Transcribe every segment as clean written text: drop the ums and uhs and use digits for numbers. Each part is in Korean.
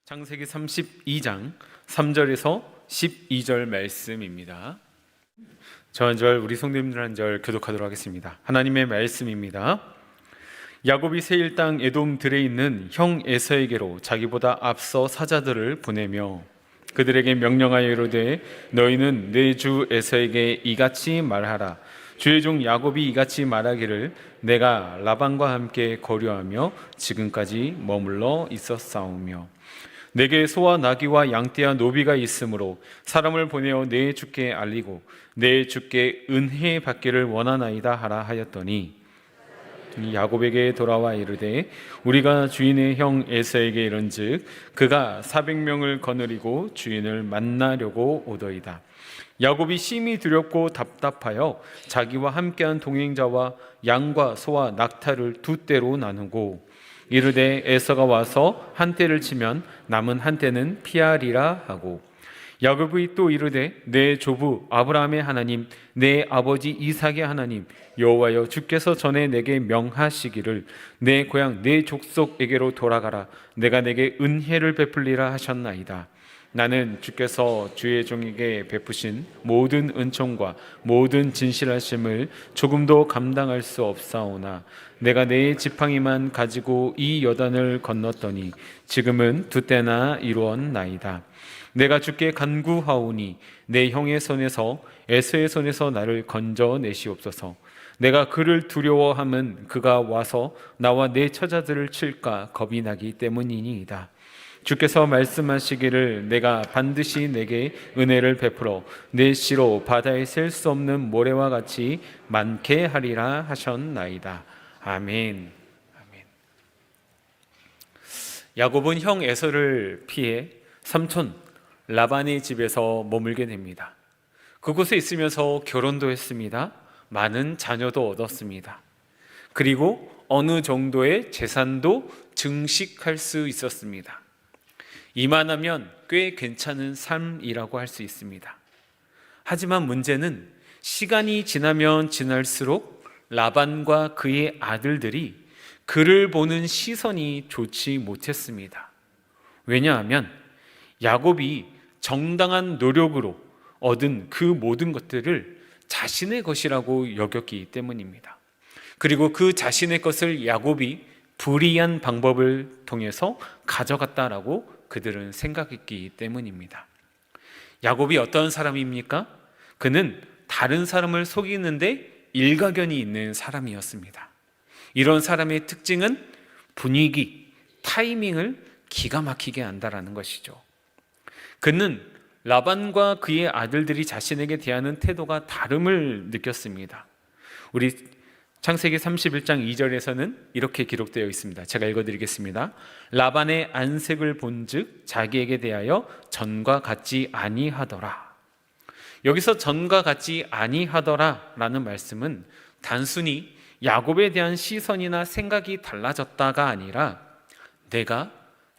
창세기 32장 3절에서 12절 말씀입니다. 저 한 절, 우리 성도님들 한 절 교독하도록 하겠습니다. 하나님의 말씀입니다. 야곱이 세일 땅 에돔 들에 있는 형 에서에게로 자기보다 앞서 사자들을 보내며 그들에게 명령하여 이르되 너희는 내 주 에서에게 이같이 말하라. 주의 종 야곱이 이같이 말하기를 내가 라반과 함께 거류하며 지금까지 머물러 있었사오며 내게 소와 나귀와 양떼와 노비가 있으므로 사람을 보내어 내 주께 알리고 내 주께 은혜 받기를 원하나이다 하라 하였더니 야곱에게 돌아와 이르되 우리가 주인의 형 에서에게 이른즉 그가 400명을 거느리고 주인을 만나려고 오더이다. 야곱이 심히 두렵고 답답하여 자기와 함께한 동행자와 양과 소와 낙타를 두 떼로 나누고 이르되 에서가 와서 한 떼를 치면 남은 한 떼는 피하리라 하고 야곱이 또 이르되 내 조부 아브라함의 하나님 내 아버지 이삭의 하나님 여호와여 주께서 전에 내게 명하시기를 내 고향 내 족속에게로 돌아가라 내가 내게 은혜를 베풀리라 하셨나이다. 나는 주께서 주의 종에게 베푸신 모든 은총과 모든 진실하심을 조금도 감당할 수 없사오나 내가 내 지팡이만 가지고 이 여단을 건넜더니 지금은 두 때나 이루었나이다. 내가 주께 간구하오니 내 형의 손에서 에서의 손에서 나를 건져내시옵소서. 내가 그를 두려워함은 그가 와서 나와 내 처자들을 칠까 겁이 나기 때문이니이다. 주께서 말씀하시기를 내가 반드시 내게 은혜를 베풀어 내 씨로 바다에 셀 수 없는 모래와 같이 많게 하리라 하셨나이다. 아멘. 아멘. 야곱은 형 에서를 피해 삼촌 라반의 집에서 머물게 됩니다. 그곳에 있으면서 결혼도 했습니다. 많은 자녀도 얻었습니다. 그리고 어느 정도의 재산도 증식할 수 있었습니다. 이만하면 꽤 괜찮은 삶이라고 할 수 있습니다. 하지만 문제는 시간이 지나면 지날수록 라반과 그의 아들들이 그를 보는 시선이 좋지 못했습니다. 왜냐하면 야곱이 정당한 노력으로 얻은 그 모든 것들을 자신의 것이라고 여겼기 때문입니다. 그리고 그 자신의 것을 야곱이 불의한 방법을 통해서 가져갔다라고 그들은 생각했기 때문입니다. 야곱이 어떤 사람입니까? 그는 다른 사람을 속이는데 일가견이 있는 사람이었습니다. 이런 사람의 특징은 분위기, 타이밍을 기가 막히게 안다라는 것이죠. 그는 라반과 그의 아들들이 자신에게 대하는 태도가 다름을 느꼈습니다. 우리 창세기 31장 2절에서는 이렇게 기록되어 있습니다. 제가 읽어드리겠습니다. 라반의 안색을 본즉 자기에게 대하여 전과 같지 아니하더라. 여기서 전과 같지 아니하더라 라는 말씀은 단순히 야곱에 대한 시선이나 생각이 달라졌다가 아니라 내가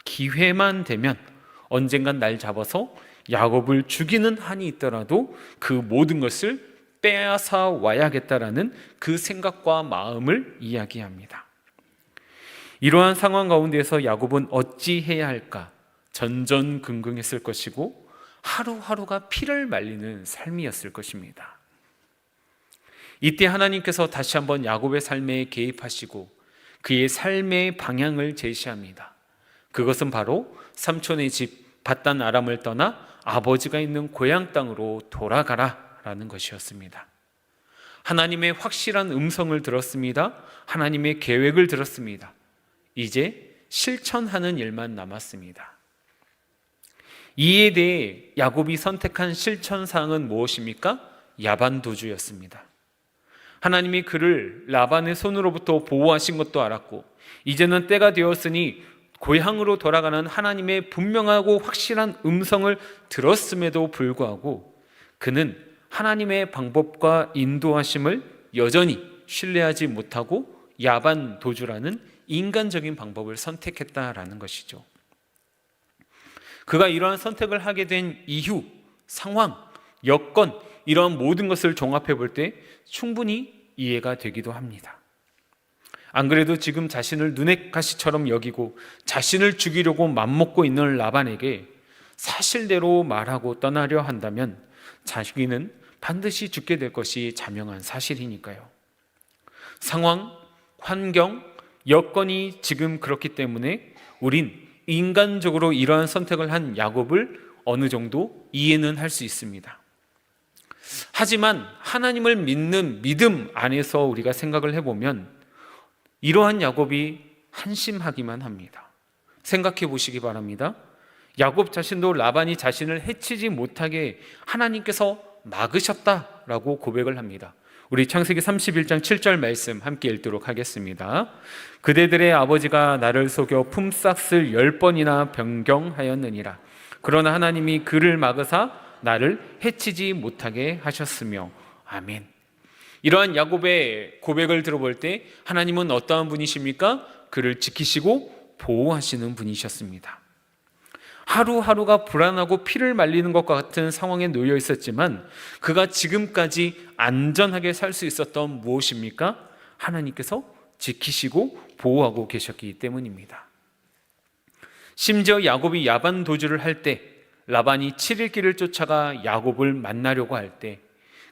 기회만 되면 언젠간 날 잡아서 야곱을 죽이는 한이 있더라도 그 모든 것을 빼앗아 와야겠다라는 그 생각과 마음을 이야기합니다. 이러한 상황 가운데서 야곱은 어찌해야 할까 전전긍긍했을 것이고 하루하루가 피를 말리는 삶이었을 것입니다. 이때 하나님께서 다시 한번 야곱의 삶에 개입하시고 그의 삶의 방향을 제시합니다. 그것은 바로 삼촌의 집 밧단 아람을 떠나 아버지가 있는 고향 땅으로 돌아가라 라는 것이었습니다. 하나님의 확실한 음성을 들었습니다. 하나님의 계획을 들었습니다. 이제 실천하는 일만 남았습니다. 이에 대해 야곱이 선택한 실천사항은 무엇입니까? 야반도주였습니다. 하나님이 그를 라반의 손으로부터 보호하신 것도 알았고 이제는 때가 되었으니 고향으로 돌아가는 하나님의 분명하고 확실한 음성을 들었음에도 불구하고 그는 하나님의 방법과 인도하심을 여전히 신뢰하지 못하고 야반 도주라는 인간적인 방법을 선택했다라는 것이죠. 그가 이러한 선택을 하게 된 이유, 상황, 여건 이러한 모든 것을 종합해 볼 때 충분히 이해가 되기도 합니다. 안 그래도 지금 자신을 눈의 가시처럼 여기고 자신을 죽이려고 맘먹고 있는 라반에게 사실대로 말하고 떠나려 한다면 자기는 반드시 죽게 될 것이 자명한 사실이니까요. 상황, 환경, 여건이 지금 그렇기 때문에 우린 인간적으로 이러한 선택을 한 야곱을 어느 정도 이해는 할 수 있습니다. 하지만 하나님을 믿는 믿음 안에서 우리가 생각을 해보면 이러한 야곱이 한심하기만 합니다. 생각해 보시기 바랍니다. 야곱 자신도 라반이 자신을 해치지 못하게 하나님께서 막으셨다라고 고백을 합니다. 우리 창세기 31장 7절 말씀 함께 읽도록 하겠습니다. 그대들의 아버지가 나를 속여 품삯을 10번이나 변경하였느니라. 그러나 하나님이 그를 막으사 나를 해치지 못하게 하셨으며. 아멘. 이러한 야곱의 고백을 들어볼 때 하나님은 어떠한 분이십니까? 그를 지키시고 보호하시는 분이셨습니다. 하루하루가 불안하고 피를 말리는 것과 같은 상황에 놓여 있었지만 그가 지금까지 안전하게 살 수 있었던 무엇입니까? 하나님께서 지키시고 보호하고 계셨기 때문입니다. 심지어 야곱이 야반 도주를 할 때 라반이 7일 길을 쫓아가 야곱을 만나려고 할 때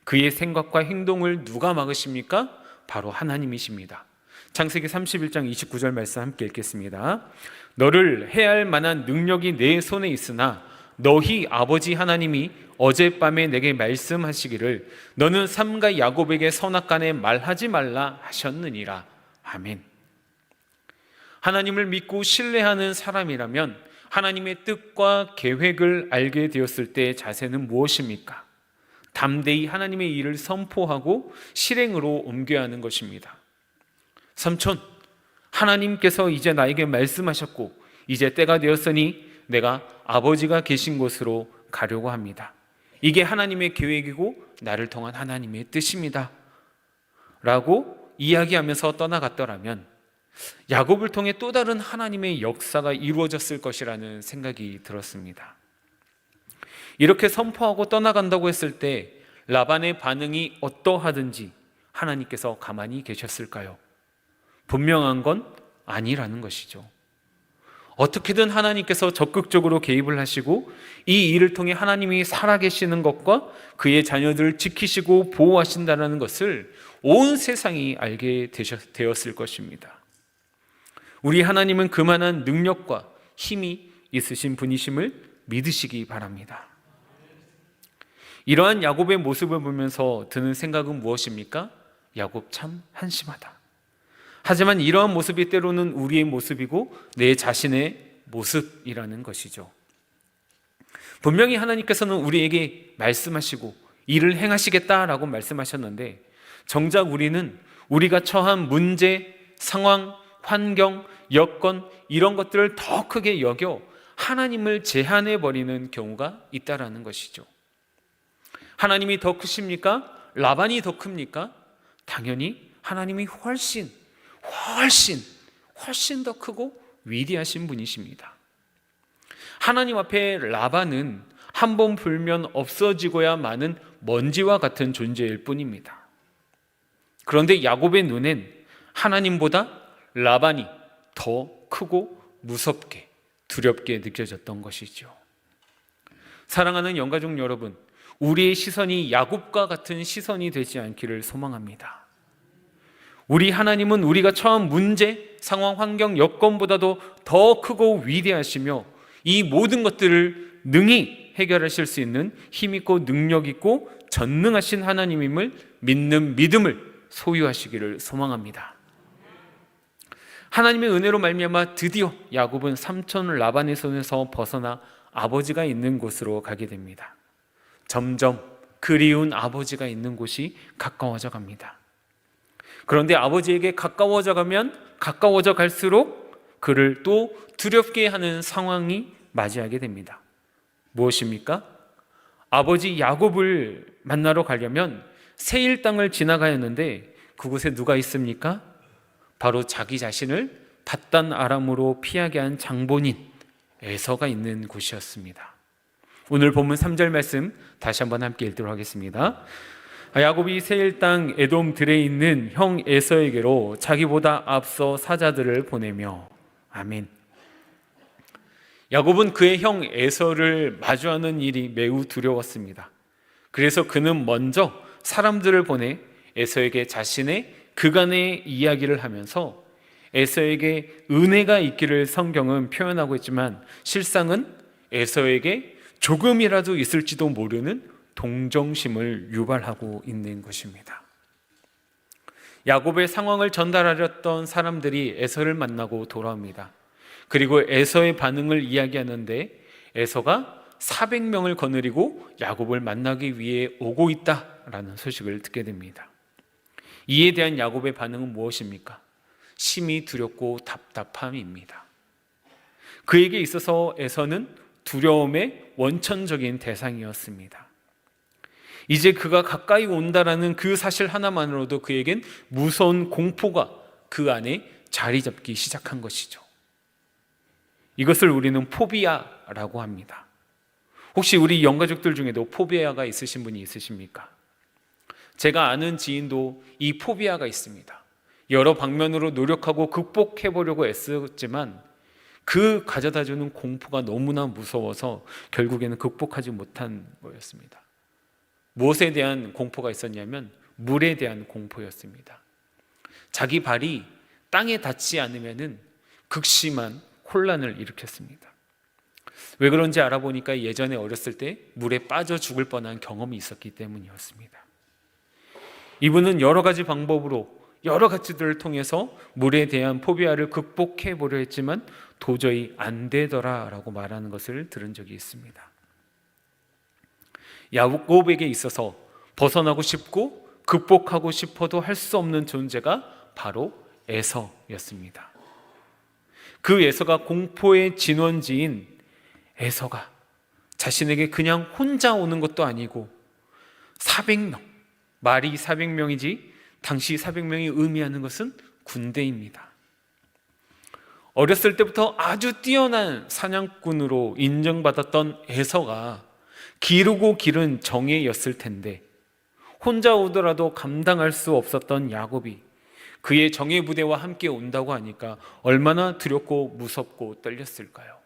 그의 생각과 행동을 누가 막으십니까? 바로 하나님이십니다. 창세기 31장 29절 말씀 함께 읽겠습니다. 너를 해할 만한 능력이 내 손에 있으나 너희 아버지 하나님이 어젯밤에 내게 말씀하시기를 너는 삼가 야곱에게 선악간에 말하지 말라 하셨느니라. 아멘. 하나님을 믿고 신뢰하는 사람이라면 하나님의 뜻과 계획을 알게 되었을 때 자세는 무엇입니까? 담대히 하나님의 일을 선포하고 실행으로 옮겨야 하는 것입니다. 삼촌, 하나님께서 이제 나에게 말씀하셨고 이제 때가 되었으니 내가 아버지가 계신 곳으로 가려고 합니다. 이게 하나님의 계획이고 나를 통한 하나님의 뜻입니다 라고 이야기하면서 떠나갔더라면 야곱을 통해 또 다른 하나님의 역사가 이루어졌을 것이라는 생각이 들었습니다. 이렇게 선포하고 떠나간다고 했을 때 라반의 반응이 어떠하든지 하나님께서 가만히 계셨을까요? 분명한 건 아니라는 것이죠. 어떻게든 하나님께서 적극적으로 개입을 하시고 이 일을 통해 하나님이 살아계시는 것과 그의 자녀들을 지키시고 보호하신다는 것을 온 세상이 알게 되었을 것입니다. 우리 하나님은 그만한 능력과 힘이 있으신 분이심을 믿으시기 바랍니다. 이러한 야곱의 모습을 보면서 드는 생각은 무엇입니까? 야곱 참 한심하다. 하지만 이러한 모습이 때로는 우리의 모습이고 내 자신의 모습이라는 것이죠. 분명히 하나님께서는 우리에게 말씀하시고 일을 행하시겠다라고 말씀하셨는데 정작 우리는 우리가 처한 문제, 상황, 환경, 여건 이런 것들을 더 크게 여겨 하나님을 제한해 버리는 경우가 있다라는 것이죠. 하나님이 더 크십니까? 라반이 더 큽니까? 당연히 하나님이 훨씬 더 크고 위대하신 분이십니다. 하나님 앞에 라반은 한 번 불면 없어지고야 마는 먼지와 같은 존재일 뿐입니다. 그런데 야곱의 눈엔 하나님보다 라반이 더 크고 무섭게 두렵게 느껴졌던 것이죠. 사랑하는 영가족 여러분, 우리의 시선이 야곱과 같은 시선이 되지 않기를 소망합니다. 우리 하나님은 우리가 처한 문제, 상황, 환경, 여건보다도 더 크고 위대하시며 이 모든 것들을 능히 해결하실 수 있는 힘있고 능력있고 전능하신 하나님임을 믿는 믿음을 소유하시기를 소망합니다. 하나님의 은혜로 말미암아 드디어 야곱은 삼촌 라반의 손에서 벗어나 아버지가 있는 곳으로 가게 됩니다. 점점 그리운 아버지가 있는 곳이 가까워져 갑니다. 그런데 아버지에게 가까워져 가면 가까워져 갈수록 그를 또 두렵게 하는 상황이 맞이하게 됩니다. 무엇입니까? 아버지 야곱을 만나러 가려면 세일 땅을 지나가야 했는데 그곳에 누가 있습니까? 바로 자기 자신을 닷단 아람으로 피하게 한 장본인 에서가 있는 곳이었습니다. 오늘 본문 3절 말씀 다시 한번 함께 읽도록 하겠습니다. 야곱이 세일 땅 에돔 들에 있는 형 에서에게로 자기보다 앞서 사자들을 보내며 아멘. 야곱은 그의 형 에서를 마주하는 일이 매우 두려웠습니다. 그래서 그는 먼저 사람들을 보내 에서에게 자신의 그간의 이야기를 하면서 에서에게 은혜가 있기를 성경은 표현하고 있지만 실상은 에서에게 조금이라도 있을지도 모르는 동정심을 유발하고 있는 것입니다. 야곱의 상황을 전달하렸던 사람들이 에서를 만나고 돌아옵니다. 그리고 에서의 반응을 이야기하는데 에서가 400명을 거느리고 야곱을 만나기 위해 오고 있다라는 소식을 듣게 됩니다. 이에 대한 야곱의 반응은 무엇입니까? 심히 두렵고 답답함입니다. 그에게 있어서 에서는 두려움의 원천적인 대상이었습니다. 이제 그가 가까이 온다라는 그 사실 하나만으로도 그에겐 무서운 공포가 그 안에 자리 잡기 시작한 것이죠. 이것을 우리는 포비아라고 합니다. 혹시 우리 영가족들 중에도 포비아가 있으신 분이 있으십니까? 제가 아는 지인도 이 포비아가 있습니다. 여러 방면으로 노력하고 극복해 보려고 애쓰지만 그 가져다주는 공포가 너무나 무서워서 결국에는 극복하지 못한 거였습니다. 무엇에 대한 공포가 있었냐면 물에 대한 공포였습니다. 자기 발이 땅에 닿지 않으면 극심한 혼란을 일으켰습니다. 왜 그런지 알아보니까 예전에 어렸을 때 물에 빠져 죽을 뻔한 경험이 있었기 때문이었습니다. 이분은 여러 가지 방법으로 여러 가지들을 통해서 물에 대한 포비아를 극복해 보려 했지만 도저히 안 되더라라고 말하는 것을 들은 적이 있습니다. 야곱에게 있어서 벗어나고 싶고 극복하고 싶어도 할 수 없는 존재가 바로 에서였습니다. 그 에서가 공포의 진원지인 에서가 자신에게 그냥 혼자 오는 것도 아니고 400명, 말이 400명이지 당시 400명이 의미하는 것은 군대입니다. 어렸을 때부터 아주 뛰어난 사냥꾼으로 인정받았던 에서가 기르고 기른 정예였을 텐데 혼자 오더라도 감당할 수 없었던 야곱이 그의 정예 부대와 함께 온다고 하니까 얼마나 두렵고 무섭고 떨렸을까요?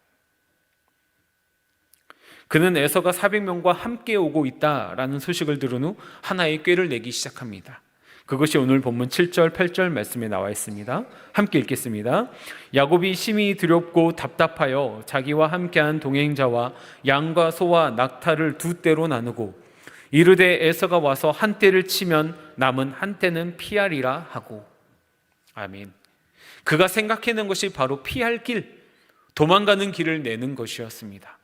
그는 에서가 400명과 함께 오고 있다라는 소식을 들은 후 하나의 꾀를 내기 시작합니다. 그것이 오늘 본문 7절, 8절 말씀에 나와 있습니다. 함께 읽겠습니다. 야곱이 심히 두렵고 답답하여 자기와 함께한 동행자와 양과 소와 낙타를 두 떼로 나누고 이르되 에서가 와서 한 떼를 치면 남은 한 떼는 피하리라 하고. 아멘. 그가 생각해낸 것이 바로 피할 길, 도망가는 길을 내는 것이었습니다.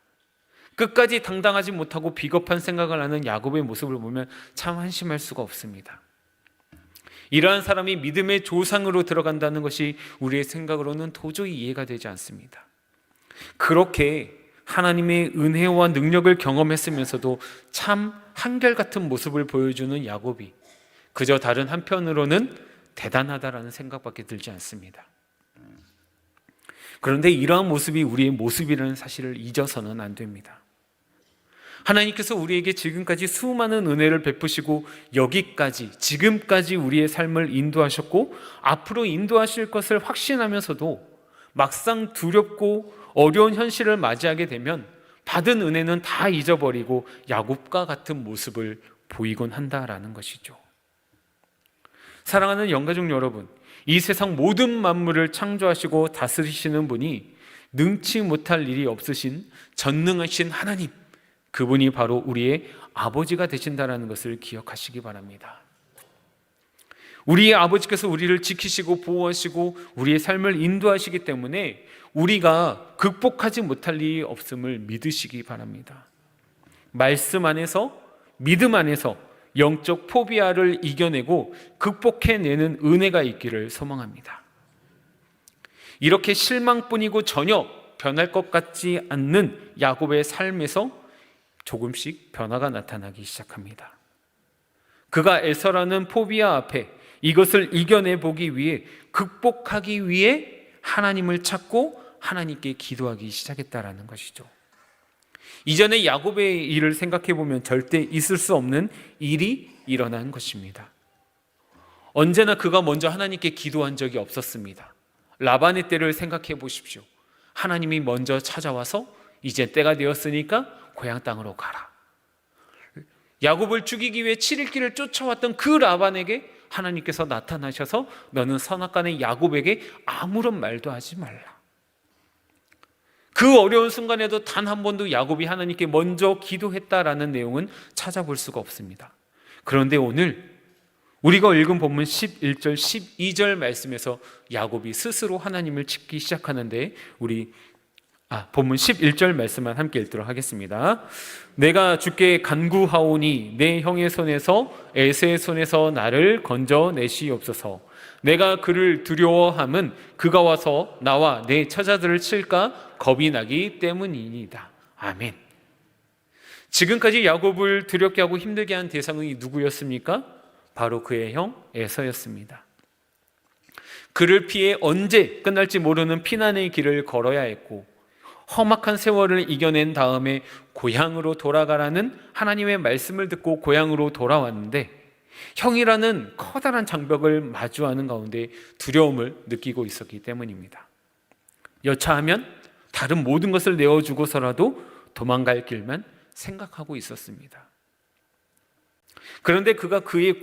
끝까지 당당하지 못하고 비겁한 생각을 하는 야곱의 모습을 보면 참 한심할 수가 없습니다. 이러한 사람이 믿음의 조상으로 들어간다는 것이 우리의 생각으로는 도저히 이해가 되지 않습니다. 그렇게 하나님의 은혜와 능력을 경험했으면서도 참 한결같은 모습을 보여주는 야곱이 그저 다른 한편으로는 대단하다라는 생각밖에 들지 않습니다. 그런데 이러한 모습이 우리의 모습이라는 사실을 잊어서는 안 됩니다. 하나님께서 우리에게 지금까지 수많은 은혜를 베푸시고 여기까지 지금까지 우리의 삶을 인도하셨고 앞으로 인도하실 것을 확신하면서도 막상 두렵고 어려운 현실을 맞이하게 되면 받은 은혜는 다 잊어버리고 야곱과 같은 모습을 보이곤 한다라는 것이죠. 사랑하는 영가족 여러분, 이 세상 모든 만물을 창조하시고 다스리시는 분이 능치 못할 일이 없으신 전능하신 하나님, 그분이 바로 우리의 아버지가 되신다는 것을 기억하시기 바랍니다. 우리의 아버지께서 우리를 지키시고 보호하시고 우리의 삶을 인도하시기 때문에 우리가 극복하지 못할 일이 없음을 믿으시기 바랍니다. 말씀 안에서, 믿음 안에서 영적 포비아를 이겨내고 극복해내는 은혜가 있기를 소망합니다. 이렇게 실망뿐이고 전혀 변할 것 같지 않는 야곱의 삶에서 조금씩 변화가 나타나기 시작합니다. 그가 에서라는 포비아 앞에 이것을 이겨내 보기 위해, 극복하기 위해 하나님을 찾고 하나님께 기도하기 시작했다라는 것이죠. 이전에 야곱의 일을 생각해 보면 절대 있을 수 없는 일이 일어난 것입니다. 언제나 그가 먼저 하나님께 기도한 적이 없었습니다. 라반의 때를 생각해 보십시오. 하나님이 먼저 찾아와서 이제 때가 되었으니까 고향 땅으로 가라. 야곱을 죽이기 위해 7일 길을 쫓아왔던 그 라반에게 하나님께서 나타나셔서 너는 선악간의 야곱에게 아무런 말도 하지 말라. 그 어려운 순간에도 단 한 번도 야곱이 하나님께 먼저 기도했다라는 내용은 찾아볼 수가 없습니다. 그런데 오늘 우리가 읽은 본문 11절, 12절 말씀에서 야곱이 스스로 하나님을 찾기 시작하는데 본문 11절 말씀만 함께 읽도록 하겠습니다. 내가 주께 간구하오니 내 형의 손에서 에서의 손에서 나를 건져내시옵소서. 내가 그를 두려워함은 그가 와서 나와 내 처자들을 칠까 겁이 나기 때문이니이다. 아멘. 지금까지 야곱을 두렵게 하고 힘들게 한 대상이 누구였습니까? 바로 그의 형 에서였습니다. 그를 피해 언제 끝날지 모르는 피난의 길을 걸어야 했고 험악한 세월을 이겨낸 다음에 고향으로 돌아가라는 하나님의 말씀을 듣고 고향으로 돌아왔는데 형이라는 커다란 장벽을 마주하는 가운데 두려움을 느끼고 있었기 때문입니다. 여차하면 다른 모든 것을 내어주고서라도 도망갈 길만 생각하고 있었습니다. 그런데 그가 그의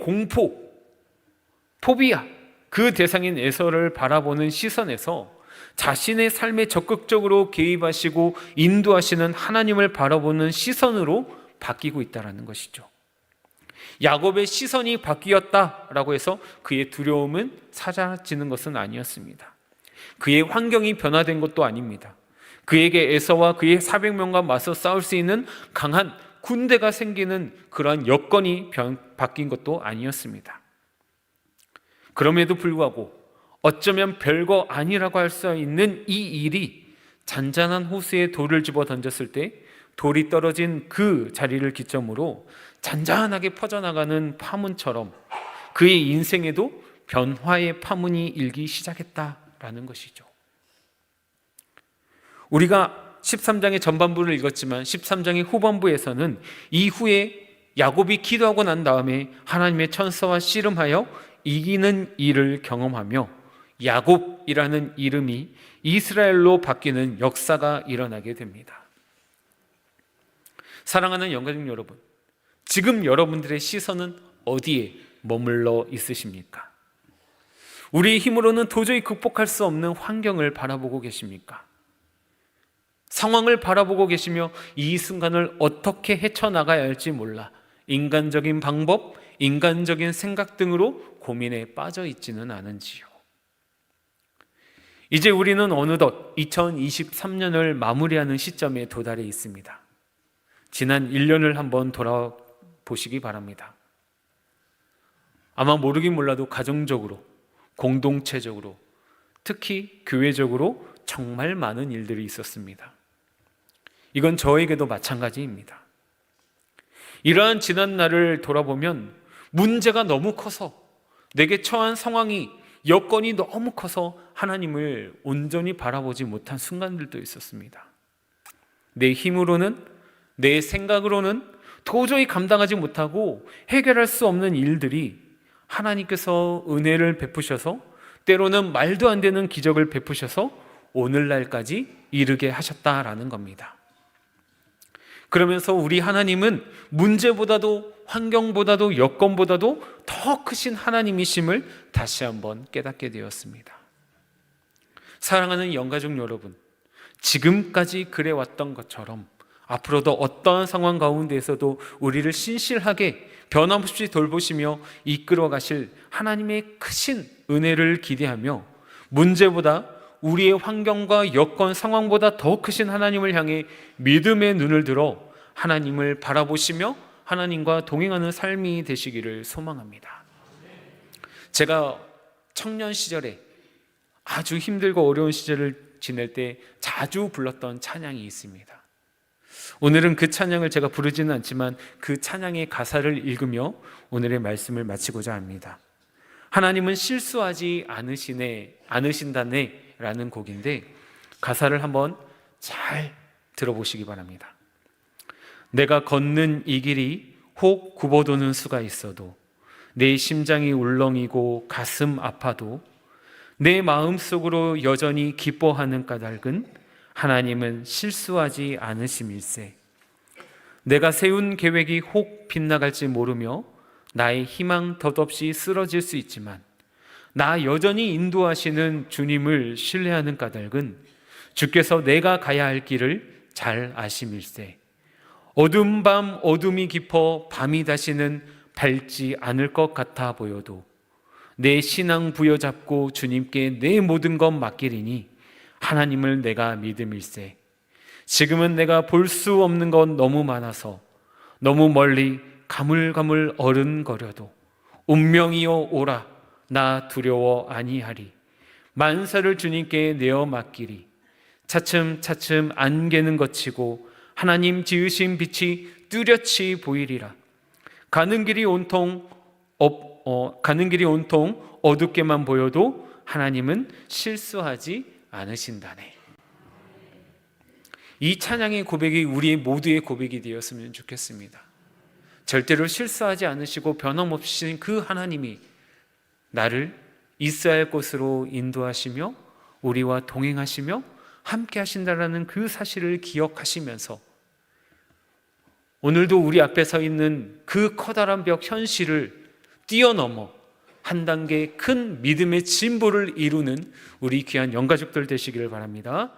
포비아, 그 대상인 에서를 바라보는 시선에서 자신의 삶에 적극적으로 개입하시고 인도하시는 하나님을 바라보는 시선으로 바뀌고 있다는 것이죠. 야곱의 시선이 바뀌었다라고 해서 그의 두려움은 사라지는 것은 아니었습니다. 그의 환경이 변화된 것도 아닙니다. 그에게 에서와 그의 400명과 맞서 싸울 수 있는 강한 군대가 생기는 그러한 여건이 바뀐 것도 아니었습니다. 그럼에도 불구하고 어쩌면 별거 아니라고 할 수 있는 이 일이 잔잔한 호수에 돌을 집어 던졌을 때 돌이 떨어진 그 자리를 기점으로 잔잔하게 퍼져나가는 파문처럼 그의 인생에도 변화의 파문이 일기 시작했다라는 것이죠. 우리가 13장의 전반부를 읽었지만 13장의 후반부에서는 이후에 야곱이 기도하고 난 다음에 하나님의 천사와 씨름하여 이기는 일을 경험하며 야곱이라는 이름이 이스라엘로 바뀌는 역사가 일어나게 됩니다. 사랑하는 영가족 여러분, 지금 여러분들의 시선은 어디에 머물러 있으십니까? 우리의 힘으로는 도저히 극복할 수 없는 환경을 바라보고 계십니까? 상황을 바라보고 계시며 이 순간을 어떻게 헤쳐나가야 할지 몰라 인간적인 방법, 인간적인 생각 등으로 고민에 빠져 있지는 않은지요. 이제 우리는 어느덧 2023년을 마무리하는 시점에 도달해 있습니다. 지난 1년을 한번 돌아보시기 바랍니다. 아마 모르긴 몰라도 가정적으로, 공동체적으로, 특히 교회적으로 정말 많은 일들이 있었습니다. 이건 저에게도 마찬가지입니다. 이러한 지난 날을 돌아보면 문제가 너무 커서, 내게 처한 상황이, 여건이 너무 커서 하나님을 온전히 바라보지 못한 순간들도 있었습니다. 내 힘으로는, 내 생각으로는 도저히 감당하지 못하고 해결할 수 없는 일들이 하나님께서 은혜를 베푸셔서, 때로는 말도 안 되는 기적을 베푸셔서 오늘날까지 이르게 하셨다라는 겁니다. 그러면서 우리 하나님은 문제보다도, 환경보다도, 여건보다도 더 크신 하나님이심을 다시 한번 깨닫게 되었습니다. 사랑하는 영가족 여러분, 지금까지 그래왔던 것처럼 앞으로도 어떠한 상황 가운데에서도 우리를 신실하게 변함없이 돌보시며 이끌어 가실 하나님의 크신 은혜를 기대하며, 문제보다, 우리의 환경과 여건, 상황보다 더 크신 하나님을 향해 믿음의 눈을 들어 하나님을 바라보시며 하나님과 동행하는 삶이 되시기를 소망합니다. 제가 청년 시절에 아주 힘들고 어려운 시절을 지낼 때 자주 불렀던 찬양이 있습니다. 오늘은 그 찬양을 제가 부르지는 않지만 그 찬양의 가사를 읽으며 오늘의 말씀을 마치고자 합니다. 하나님은 실수하지 않으신다네 라는 곡인데 가사를 한번 잘 들어보시기 바랍니다. 내가 걷는 이 길이 혹 굽어도는 수가 있어도, 내 심장이 울렁이고 가슴 아파도 내 마음속으로 여전히 기뻐하는 까닭은 하나님은 실수하지 않으심일세. 내가 세운 계획이 혹 빗나갈지 모르며 나의 희망 덧없이 쓰러질 수 있지만 나 여전히 인도하시는 주님을 신뢰하는 까닭은 주께서 내가 가야 할 길을 잘 아심일세. 어두운 밤 어둠이 깊어 밤이 다시는 밝지 않을 것 같아 보여도 내 신앙 부여잡고 주님께 내 모든 것 맡기리니 하나님을 내가 믿음일세. 지금은 내가 볼 수 없는 건 너무 많아서 너무 멀리 가물가물 어른거려도 운명이여 오라 나 두려워 아니하리. 만사를 주님께 내어 맡기리. 차츰차츰 안개는 걷히고 하나님 지으신 빛이 뚜렷이 보이리라. 가는 길이 온통 어둡게만 보여도 하나님은 실수하지 않으신다네. 이 찬양의 고백이 우리 모두의 고백이 되었으면 좋겠습니다. 절대로 실수하지 않으시고 변함없으신 그 하나님이 나를 있어야 할 곳으로 인도하시며 우리와 동행하시며 함께 하신다라는 그 사실을 기억하시면서 오늘도 우리 앞에 서 있는 그 커다란 벽 현실을 뛰어넘어 한 단계 큰 믿음의 진보를 이루는 우리 귀한 영가족들 되시기를 바랍니다.